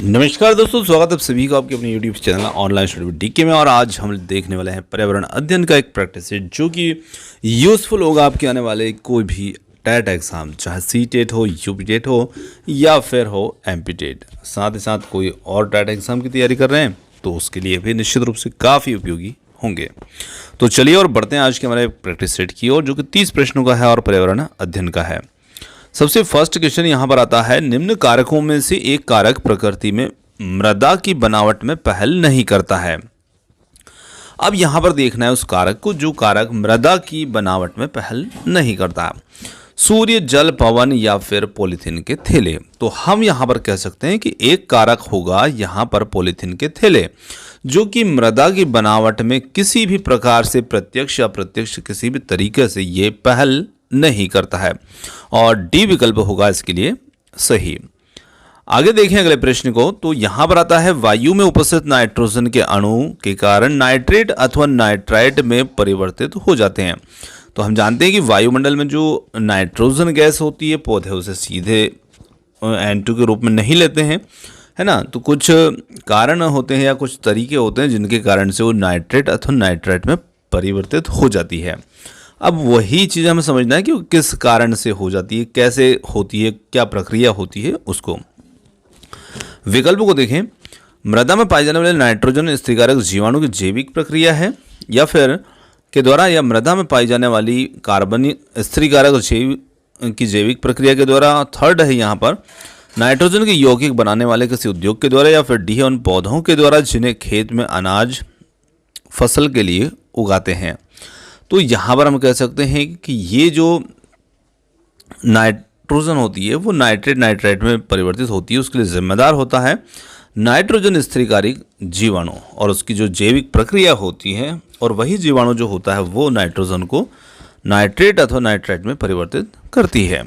नमस्कार दोस्तों, स्वागत है आप सभी का आपके अपने YouTube channel online study with DK में। और आज हम देखने वाले हैं पर्यावरण अध्ययन का एक प्रैक्टिस सेट जो कि यूज़फुल होगा आपके आने वाले कोई भी टेट एग्ज़ाम, चाहे सी टेट हो, यूपी टेट हो या फिर हो एमपी टेट। साथ ही साथ कोई और टेट एग्ज़ाम की तैयारी कर रहे हैं तो उसके लिए भी निश्चित रूप से काफ़ी उपयोगी होंगे। तो चलिए और बढ़ते हैं आज के हमारे प्रैक्टिस सेट की ओर, जो कि 30 प्रश्नों का है और पर्यावरण अध्ययन का है। सबसे फर्स्ट क्वेश्चन यहाँ पर आता है, निम्न कारकों में से एक कारक प्रकृति में मृदा की बनावट में पहल नहीं करता है। अब यहाँ पर देखना है उस कारक को जो कारक मृदा की बनावट में पहल नहीं करता। सूर्य, जल, पवन या फिर पॉलीथीन के थैले। तो हम यहाँ पर कह सकते हैं कि एक कारक होगा यहाँ पर पॉलीथीन के थैले, जो कि मृदा की बनावट में किसी भी प्रकार से प्रत्यक्ष या अप्रत्यक्ष किसी भी तरीके से ये पहल नहीं करता है। और डी विकल्प होगा इसके लिए सही। आगे देखें अगले प्रश्न को, तो यहां पर आता है, वायु में उपस्थित नाइट्रोजन के अणु के कारण नाइट्रेट अथवा नाइट्राइट में परिवर्तित हो जाते हैं। तो हम जानते हैं कि वायुमंडल में जो नाइट्रोजन गैस होती है पौधे उसे सीधे N2 के रूप में नहीं लेते हैं, है ना। तो कुछ कारण होते हैं या कुछ तरीके होते हैं जिनके कारण से वो नाइट्रेट अथवा नाइट्राइट में परिवर्तित हो जाती है। अब वही चीज़ हमें समझना है कि वो किस कारण से हो जाती है, कैसे होती है, क्या प्रक्रिया होती है उसको। विकल्प को देखें, मृदा में पाए जाने वाले नाइट्रोजन स्थिरीकारक जीवाणु की जैविक प्रक्रिया है या फिर के द्वारा, या मृदा में पाई जाने वाली कार्बन स्थिरीकारक की जैविक प्रक्रिया के द्वारा। थर्ड है यहाँ पर, नाइट्रोजन के यौगिक बनाने वाले किसी उद्योग के द्वारा, या फिर डी है, उन पौधों के द्वारा जिन्हें खेत में अनाज फसल के लिए उगाते हैं। तो यहाँ पर हम कह सकते हैं कि ये जो नाइट्रोजन होती है वो नाइट्रेट नाइट्राइट में परिवर्तित होती है, उसके लिए जिम्मेदार होता है नाइट्रोजन स्थिरीकारक जीवाणु, और उसकी जो जैविक प्रक्रिया होती है, और वही जीवाणु जो होता है वो नाइट्रोजन को नाइट्रेट अथवा नाइट्राइट में परिवर्तित करती है।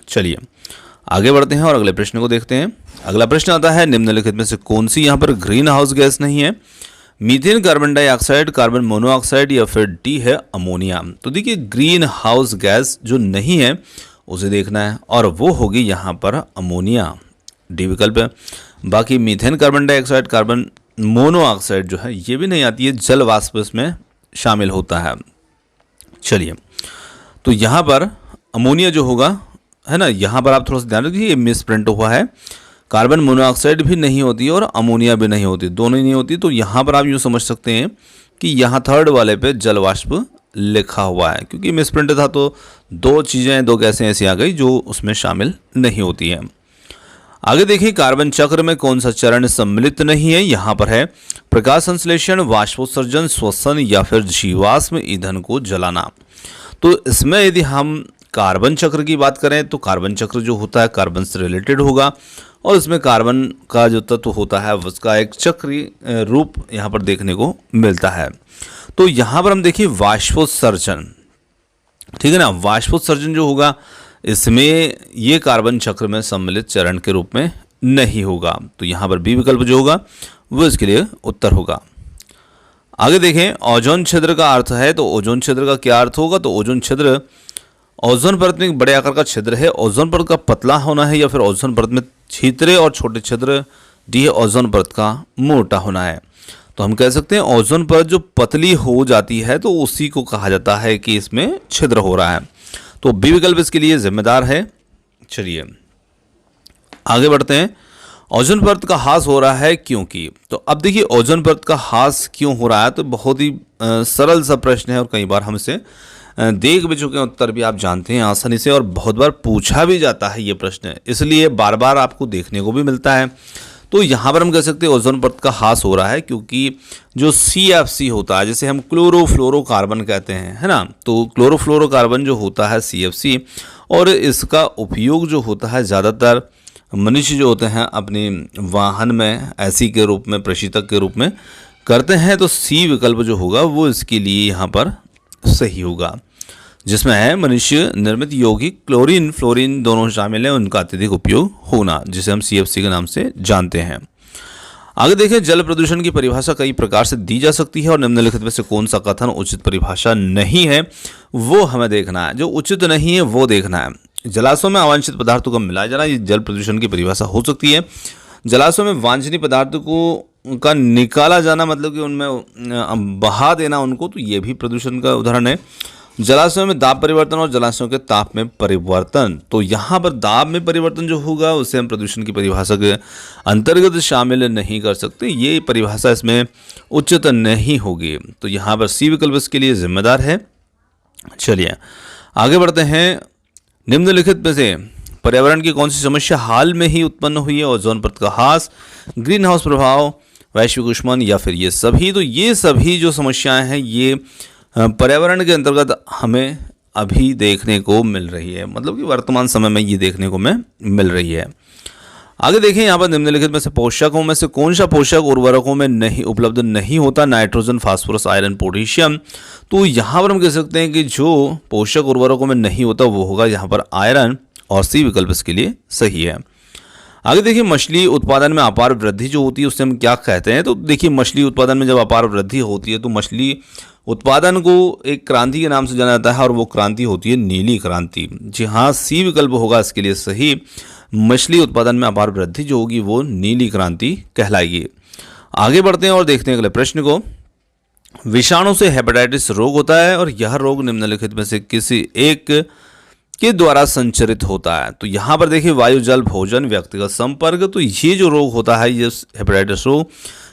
चलिए आगे बढ़ते हैं और अगले प्रश्न को देखते हैं। अगला प्रश्न आता है, निम्नलिखित में से कौन सी यहाँ पर ग्रीन हाउस गैस नहीं है? Methane, carbon dioxide, carbon monoxide या फिर डी है अमोनिया। तो देखिए ग्रीन हाउस गैस जो नहीं है उसे देखना है, और वो होगी यहाँ पर अमोनिया, डी विकल्प है। बाकी methane, carbon dioxide, carbon monoxide जो है ये भी नहीं आती है, जल वाष्प इसमें शामिल होता है। चलिए तो यहाँ पर अमोनिया जो होगा, है ना, यहाँ पर आप थोड़ा सा ध्यान रखिए, ये मिस प्रिंट हुआ है। कार्बन मोनोऑक्साइड भी नहीं होती और अमोनिया भी नहीं होती, दोनों ही नहीं होती। तो यहाँ पर आप यूँ समझ सकते हैं कि यहाँ थर्ड वाले पे जल वाष्प लिखा हुआ है, क्योंकि मिसप्रिंट था तो दो चीज़ें, दो गैसें ऐसी आ गई जो उसमें शामिल नहीं होती हैं। आगे देखिए, कार्बन चक्र में कौन सा चरण सम्मिलित नहीं है? यहाँ पर है प्रकाश संश्लेषण, वाष्पोत्सर्जन, श्वसन या फिर जीवाश्म ईंधन को जलाना। तो इसमें यदि हम कार्बन चक्र की बात करें तो कार्बन चक्र जो होता है कार्बन से रिलेटेड होगा, और इसमें कार्बन का जो तत्व होता है उसका एक चक्रीय रूप यहाँ पर देखने को मिलता है। तो यहाँ पर हम देखिए वाष्पोत्सर्जन, ठीक है ना, वाष्पोत्सर्जन जो होगा इसमें ये कार्बन चक्र में सम्मिलित चरण के रूप में नहीं होगा। तो यहाँ पर बी विकल्प जो होगा वो इसके लिए उत्तर होगा। आगे देखें, ओजोन छिद्र का अर्थ है, तो ओजोन छिद्र का क्या अर्थ होगा? तो ओजोन छिद्र ओजोन परत में एक बड़े आकार का छिद्र है, ओजोन परत का पतला होना है, या फिर ओजोन परत में छिद्रे और छोटे छिद्र, डी है ओजोन परत का मोटा होना है। तो हम कह सकते हैं ओजोन परत जो पतली हो जाती है तो उसी को कहा जाता है कि इसमें छिद्र हो रहा है। तो बी विकल्प इसके लिए जिम्मेदार है। चलिए आगे बढ़ते हैं, ओजोन परत का ह्रास हो रहा है क्योंकि। तो अब देखिए ओजोन परत का ह्रास क्यों हो रहा है, तो बहुत ही सरल सा प्रश्न है और कई बार हमसे देख भी चुके हैं, उत्तर भी आप जानते हैं आसानी से, और बहुत बार पूछा भी जाता है ये प्रश्न, इसलिए बार बार आपको देखने को भी मिलता है। तो यहाँ पर हम कह सकते हैं ओजोन परत का ह्रास हो रहा है क्योंकि जो CFC होता है, जैसे हम क्लोरोफ्लोरोकार्बन कहते हैं, है ना, तो क्लोरोफ्लोरोकार्बन जो होता है CFC, और इसका उपयोग जो होता है ज़्यादातर मनुष्य जो होते हैं अपने वाहन में एसी के रूप में, प्रशीतक के रूप में करते हैं। तो सी विकल्प जो होगा वो इसके लिए यहाँ पर सही होगा, जिसमें है मनुष्य निर्मित यौगिक क्लोरीन फ्लोरीन दोनों शामिल हैं, उनका अत्यधिक उपयोग होना, जिसे हम CFC के नाम से जानते हैं। आगे देखें, जल प्रदूषण की परिभाषा कई प्रकार से दी जा सकती है और निम्नलिखित में से कौन सा कथन उचित परिभाषा नहीं है वो हमें देखना है। जो उचित नहीं है वो देखना है। जलाशयों में अवांछित पदार्थों का मिलाया जाना, ये जल प्रदूषण की परिभाषा हो सकती है। जलाशयों में वांछनीय पदार्थों को का निकाला जाना, मतलब कि उनमें बहा देना उनको, तो ये भी प्रदूषण का उदाहरण है। जलाशयों में दाब परिवर्तन और जलाशयों के ताप में परिवर्तन, तो यहाँ पर दाब में परिवर्तन जो होगा उसे हम प्रदूषण की परिभाषा के अंतर्गत शामिल नहीं कर सकते, ये परिभाषा इसमें उचित नहीं होगी। तो यहाँ पर सी विकल्प इसके लिए जिम्मेदार है। चलिए आगे बढ़ते हैं। निम्नलिखित में से पर्यावरण की कौन सी समस्या हाल में ही उत्पन्न हुई है? ओजोन परत का ह्रास, ग्रीन हाउस प्रभाव, वैश्विक ऊष्मन, या फिर ये सभी? तो ये सभी जो समस्याएं हैं ये पर्यावरण के अंतर्गत हमें अभी देखने को मिल रही है, मतलब कि वर्तमान समय में ये देखने को मिल रही है। आगे देखें यहाँ पर निम्नलिखित में से पोषकों में से कौन सा पोषक उर्वरकों में नहीं उपलब्ध नहीं होता? Nitrogen, phosphorus, iron, potassium. तो यहाँ पर हम कह सकते हैं कि जो पोषक उर्वरकों में नहीं होता वो होगा यहाँ पर आयरन, और सी विकल्प इसके लिए सही है। आगे देखिए, मछली उत्पादन में अपार वृद्धि जो होती है उससे हम क्या कहते हैं? तो देखिए, मछली उत्पादन में जब अपार वृद्धि होती है तो मछली उत्पादन को एक क्रांति के नाम से जाना जाता है, और वो क्रांति होती है नीली क्रांति। जी हाँ, सी विकल्प होगा इसके लिए सही। मछली उत्पादन में अपार वृद्धि जो होगी वो नीली क्रांति कहलाएगी। आगे बढ़ते हैं और देखते हैं अगले प्रश्न को। विषाणु से हेपेटाइटिस रोग होता है और यह रोग निम्नलिखित में से किसी एक के द्वारा संचरित होता है? तो यहाँ पर देखिए, वायु, जल, भोजन, व्यक्तिगत संपर्क। तो ये जो रोग होता है, ये हेपेटाइटिस रोग,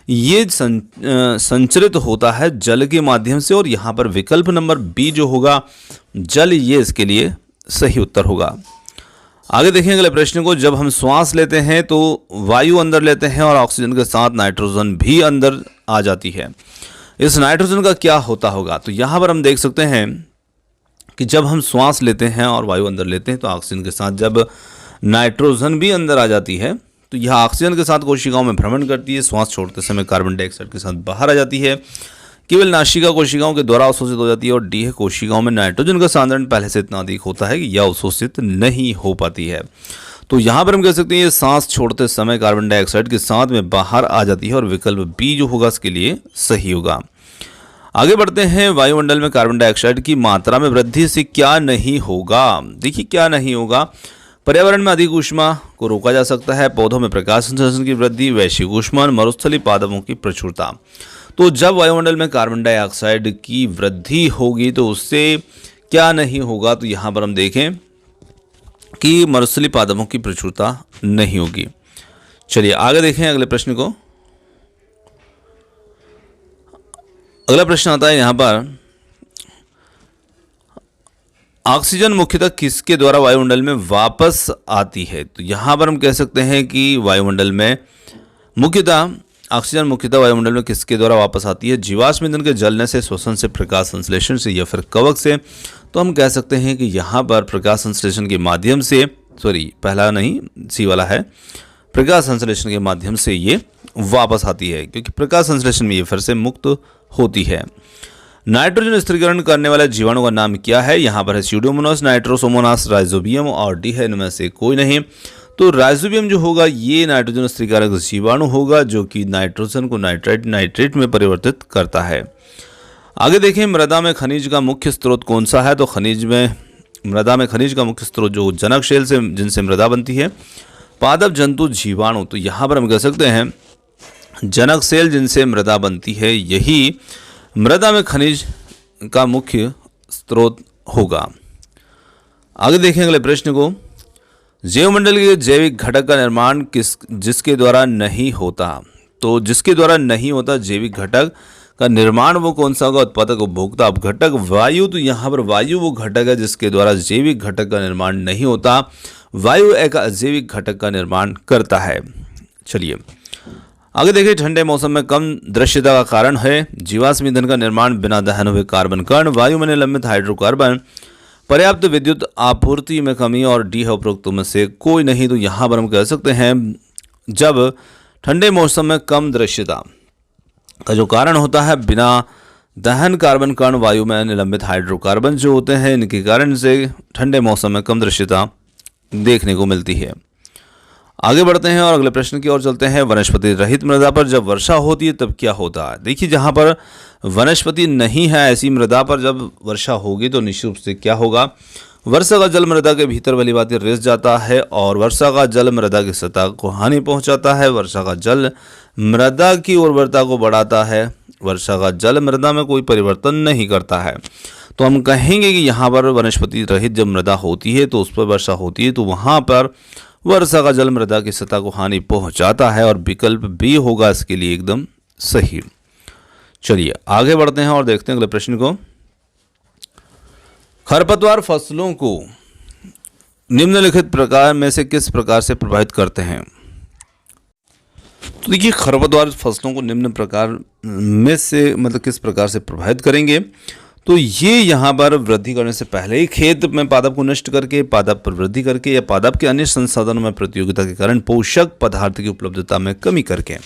ये संचरित होता है जल के माध्यम से, और यहाँ पर विकल्प नंबर बी जो होगा जल, ये इसके लिए सही उत्तर होगा। आगे देखें अगले प्रश्न को। जब हम श्वास लेते हैं तो वायु अंदर लेते हैं और ऑक्सीजन के साथ नाइट्रोजन भी अंदर आ जाती है। इस नाइट्रोजन का क्या होता होगा? तो यहाँ पर हम देख सकते हैं कि जब हम श्वास लेते हैं और वायु अंदर लेते हैं तो ऑक्सीजन के साथ जब नाइट्रोजन भी अंदर आ जाती है तो यह ऑक्सीजन के साथ कोशिकाओं में भ्रमण करती है। श्वास छोड़ते समय कार्बन डाइऑक्साइड के साथ बाहर आ जाती है। केवल नासिका कोशिकाओं के द्वारा अवशोषित हो जाती है, और डी कोशिकाओं में नाइट्रोजन का सांद्रण पहले से इतना अधिक होता है कि यह अवशोषित नहीं हो पाती है। तो यहाँ पर हम कह सकते हैं ये सांस छोड़ते समय कार्बन डाइऑक्साइड के साथ में बाहर आ जाती है, और विकल्प बी जो होगा इसके लिए सही होगा। आगे बढ़ते हैं। वायुमंडल में कार्बन डाइऑक्साइड की मात्रा में वृद्धि से क्या नहीं होगा? देखिए, क्या नहीं होगा? पर्यावरण में अधिक ऊष्मा को रोका जा सकता है, पौधों में प्रकाश संश्लेषण की वृद्धि, वैश्विक ऊष्मन, मरुस्थलीय पादपों की प्रचुरता। तो जब वायुमंडल में कार्बन डाइऑक्साइड की वृद्धि होगी तो उससे क्या नहीं होगा? तो यहाँ पर हम देखें कि मरुस्थलीय पादपों की प्रचुरता नहीं होगी। चलिए आगे देखें अगले प्रश्न को। अगला प्रश्न आता है यहाँ पर, ऑक्सीजन मुख्यतः किसके द्वारा वायुमंडल में वापस आती है? तो यहाँ पर हम कह सकते हैं कि वायुमंडल में ऑक्सीजन मुख्यतः वायुमंडल में किसके द्वारा वापस आती है? जीवाश्म ईंधन के जलने से, श्वसन से, प्रकाश संश्लेषण से, या फिर कवक से? तो हम कह सकते हैं कि यहाँ पर प्रकाश संश्लेषण के माध्यम से, पहला नहीं, सी वाला है, प्रकाश संश्लेषण के माध्यम से ये वापस आती है, क्योंकि प्रकाश संश्लेषण में ये फिर से मुक्त होती है। नाइट्रोजन स्थिरीकरण करने वाले जीवाणु का नाम क्या है? यहाँ पर है स्यूडोमोनास, नाइट्रोसोमोनास, राइजोबियम, और डी है इनमें से कोई नहीं। तो राइजोबियम जो होगा ये नाइट्रोजन स्थिरीकारक जीवाणु होगा, जो कि नाइट्रोजन को नाइट्रेट में परिवर्तित करता है। आगे देखें, मृदा में खनिज का मुख्य स्रोत कौन सा है? तो मृदा में खनिज का मुख्य स्रोत जो जनक शेल से, जिनसे मृदा बनती है, पादप, जंतु, जीवाणु। तो यहाँ पर हम कह सकते हैं जनक सेल जिनसे मृदा बनती है, यही मृदा में खनिज का मुख्य स्रोत होगा। आगे देखें अगले प्रश्न को। जैवमंडल के जैविक घटक का निर्माण जिसके द्वारा नहीं होता? तो जिसके द्वारा नहीं होता जैविक घटक का निर्माण वो कौन सा होगा? उत्पादक, उपभोक्ता, अपघटक, वायु। तो यहाँ पर वायु वो घटक है जिसके द्वारा जैविक घटक का निर्माण नहीं होता। वायु एक अजैविक घटक का निर्माण करता है। चलिए आगे देखिए, ठंडे मौसम में कम दृश्यता का कारण है जीवाश्म ईंधन का निर्माण, बिना दहन हुए कार्बन कण, वायु में निलंबित हाइड्रोकार्बन, पर्याप्त विद्युत आपूर्ति में कमी, और डी है उपरोक्त में से कोई नहीं। तो यहाँ पर हम कह सकते हैं जब ठंडे मौसम में कम दृश्यता का जो कारण होता है बिना दहन कार्बन कण, वायु में निलंबित हाइड्रोकार्बन जो होते हैं, इनके कारण से ठंडे मौसम में कम दृश्यता देखने को मिलती है। आगे बढ़ते हैं और अगले प्रश्न की ओर चलते हैं। वनस्पति रहित मृदा पर जब वर्षा होती है तब क्या होता है? देखिए, जहाँ पर वनस्पति नहीं है ऐसी मृदा पर जब वर्षा होगी तो निश्चित रूप से क्या होगा, वर्षा का जल मृदा के भीतर वाली बातें रिस जाता है और वर्षा का जल मृदा की सतह को हानि पहुंचाता है। वर्षा का जल मृदा की उर्वरता को बढ़ाता है। वर्षा का जल मृदा में कोई परिवर्तन नहीं करता है। तो हम कहेंगे कि यहाँ पर वनस्पति रहित जब मृदा होती है तो उस पर वर्षा होती है तो वहाँ पर वर्षा का जल मृदा की सतह को हानि पहुँचाता है और विकल्प बी होगा इसके लिए एकदम सही। चलिए आगे बढ़ते हैं और देखते हैं अगले प्रश्न को। खरपतवार फसलों को निम्नलिखित प्रकार में से किस प्रकार से प्रभावित करते हैं? तो देखिए खरपतवार फसलों को निम्न प्रकार में से मतलब किस प्रकार से प्रभावित करेंगे, तो ये यहाँ पर वृद्धि करने से पहले ही खेत में पादप को नष्ट करके, पादप पर वृद्धि करके या पादप के अन्य संसाधनों में प्रतियोगिता के कारण पोषक पदार्थ की उपलब्धता में कमी करके।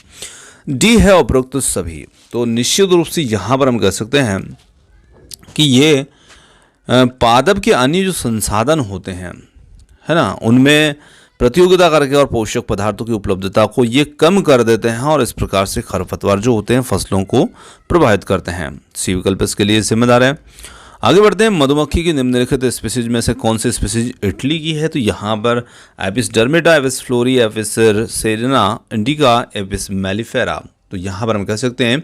डी है उपरोक्त सभी। तो निश्चित रूप से यहाँ पर हम कह सकते हैं कि ये पादप के अन्य जो संसाधन होते हैं है ना, उनमें प्रतियोगिता करके और पोषक पदार्थों की उपलब्धता को ये कम कर देते हैं और इस प्रकार से खरपतवार जो होते हैं फसलों को प्रभावित करते हैं। सी विकल्प इसके लिए जिम्मेदार है। आगे बढ़ते हैं। मधुमक्खी की निम्नलिखित स्पीसीज में से कौन सी स्पीसीज इटली की है? तो यहाँ पर Apis dorsata, Apis florea, Apis cerana indica, Apis mellifera. तो यहाँ पर हम कह सकते हैं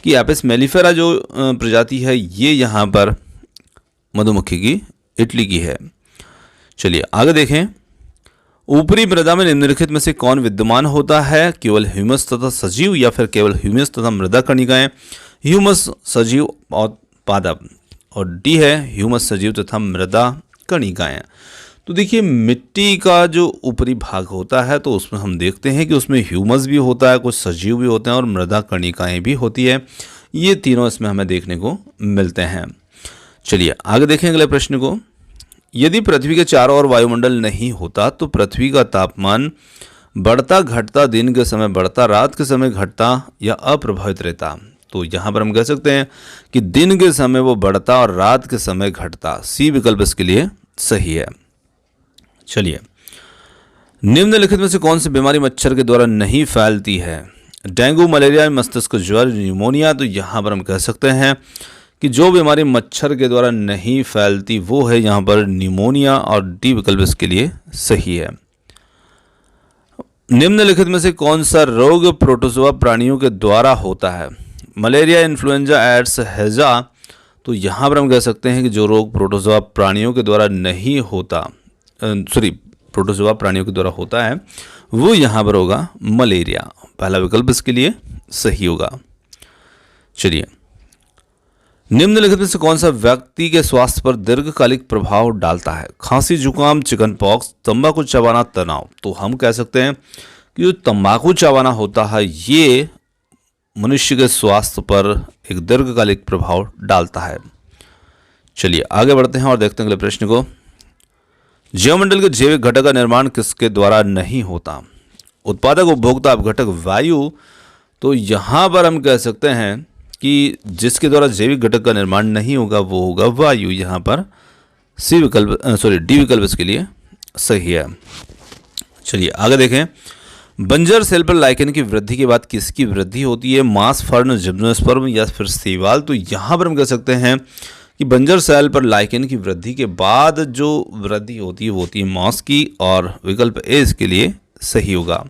कि एपिस मेलिफेरा जो प्रजाति है ये यहाँ पर मधुमक्खी की इटली की है। चलिए आगे देखें। ऊपरी मृदा में निम्नलिखित में से कौन विद्यमान होता है? केवल ह्यूमस तथा सजीव या फिर केवल ह्यूमस तथा मृदा कणिकाएं? ह्यूमस, सजीव और पादप। और डी है ह्यूमस, सजीव तथा मृदा कणिकाएं। तो देखिए मिट्टी का जो ऊपरी भाग होता है तो उसमें हम देखते हैं कि उसमें ह्यूमस भी होता है, कुछ सजीव भी होते हैं और मृदा कणिकाएं भी होती है। ये तीनों इसमें हमें देखने को मिलते हैं। चलिए आगे देखें अगले प्रश्न को। यदि पृथ्वी के चारों ओर वायुमंडल नहीं होता तो पृथ्वी का तापमान बढ़ता घटता, दिन के समय बढ़ता, रात के समय घटता या अप्रभावित रहता? तो यहाँ पर हम कह सकते हैं कि दिन के समय वो बढ़ता और रात के समय घटता। सी विकल्प इसके लिए सही है। चलिए निम्नलिखित में से कौन सी बीमारी मच्छर के द्वारा नहीं फैलती है? डेंगू, मलेरिया, मस्तिष्क ज्वर, न्यूमोनिया। तो यहाँ पर हम कह सकते हैं कि जो बीमारी मच्छर के द्वारा नहीं फैलती वो है यहाँ पर न्यूमोनिया और डी विकल्प इसके लिए सही है। निम्नलिखित में से कौन सा रोग प्रोटोजोआ प्राणियों के द्वारा होता है? मलेरिया, इन्फ्लुएंजा, एड्स, हैजा। तो यहाँ पर हम कह सकते हैं कि जो रोग प्रोटोजोआ प्राणियों के द्वारा नहीं होता, प्रोटोजोआ प्राणियों के द्वारा होता है वो यहाँ पर होगा मलेरिया। पहला विकल्प इसके लिए सही होगा। चलिए निम्नलिखित में से कौन सा व्यक्ति के स्वास्थ्य पर दीर्घकालिक प्रभाव डालता है? खांसी, जुकाम, चिकन पॉक्स, तंबाकू चबाना, तनाव। तो हम कह सकते हैं कि जो तंबाकू चबाना होता है ये मनुष्य के स्वास्थ्य पर एक दीर्घकालिक प्रभाव डालता है। चलिए आगे बढ़ते हैं और देखते हैं अगले प्रश्न को। जैवमंडल के जैविक घटक का निर्माण किसके द्वारा नहीं होता? उत्पादक, उपभोक्ता, अपघटक, वायु। तो यहाँ पर हम कह सकते हैं कि जिसके द्वारा जैविक घटक का निर्माण नहीं होगा वो होगा वायु। यहाँ पर सी विकल्प डी विकल्प इसके लिए सही है। चलिए आगे देखें। बंजर सेल पर लाइकेन की वृद्धि के बाद किसकी वृद्धि होती है? मांस, फर्न, जिम्नोस्पर्म या फिर शैवाल। तो यहाँ पर हम कह सकते हैं कि बंजर सेल पर लाइकेन की वृद्धि के बाद जो वृद्धि होती है वो होती है मांस की और विकल्प ए इसके लिए सही होगा।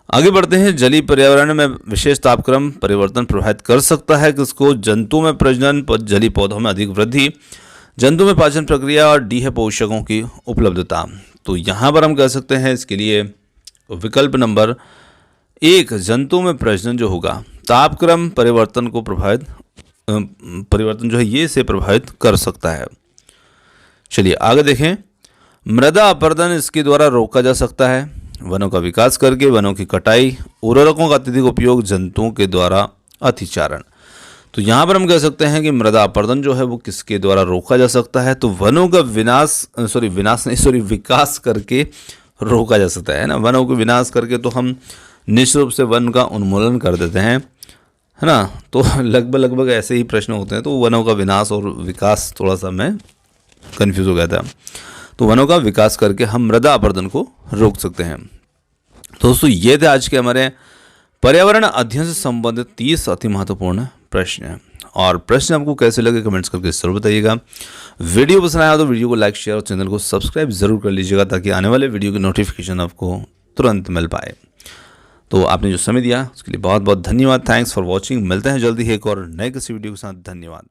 आगे बढ़ते हैं। जलीय पर्यावरण में विशेष तापक्रम परिवर्तन प्रभावित कर सकता है किसको? जंतु में प्रजनन, जलीय पौधों में अधिक वृद्धि, जंतु में पाचन प्रक्रिया और डी है पोषकों की उपलब्धता। तो यहाँ पर हम कह सकते हैं इसके लिए विकल्प नंबर एक जंतु में प्रजनन जो होगा तापक्रम परिवर्तन को परिवर्तन जो है ये से प्रभावित कर सकता है। चलिए आगे देखें। मृदा अपरदन इसके द्वारा रोका जा सकता है। वनों का विकास करके, वनों की कटाई, उर्वरकों का अत्यधिक उपयोग, जंतुओं के द्वारा अतिचारण। तो यहाँ पर हम कह सकते हैं कि मृदा अपरदन जो है वो किसके द्वारा रोका जा सकता है? तो वनों का विकास करके रोका जा सकता है ना। वनों को विनाश करके तो हम निश्चित रूप से वन का उन्मूलन कर देते हैं है ना। तो लगभग ऐसे ही प्रश्न होते हैं। तो वनों का विनाश और विकास थोड़ा सा मैं कंफ्यूज हो गया था। तो वनों का विकास करके हम मृदा अपरदन को रोक सकते हैं। दोस्तों ये थे आज के हमारे पर्यावरण अध्ययन से संबंधित 30 अति महत्वपूर्ण प्रश्न है। और प्रश्न आपको कैसे लगे कमेंट्स करके ज़रूर बताइएगा। वीडियो पसंद आया तो वीडियो को लाइक, शेयर और चैनल को सब्सक्राइब ज़रूर कर लीजिएगा ताकि आने वाले वीडियो की नोटिफिकेशन आपको तुरंत मिल पाए। तो आपने जो समय दिया उसके लिए बहुत बहुत धन्यवाद। Thanks for watching. मिलते हैं जल्दी ही एक और नए किसी वीडियो के साथ। धन्यवाद।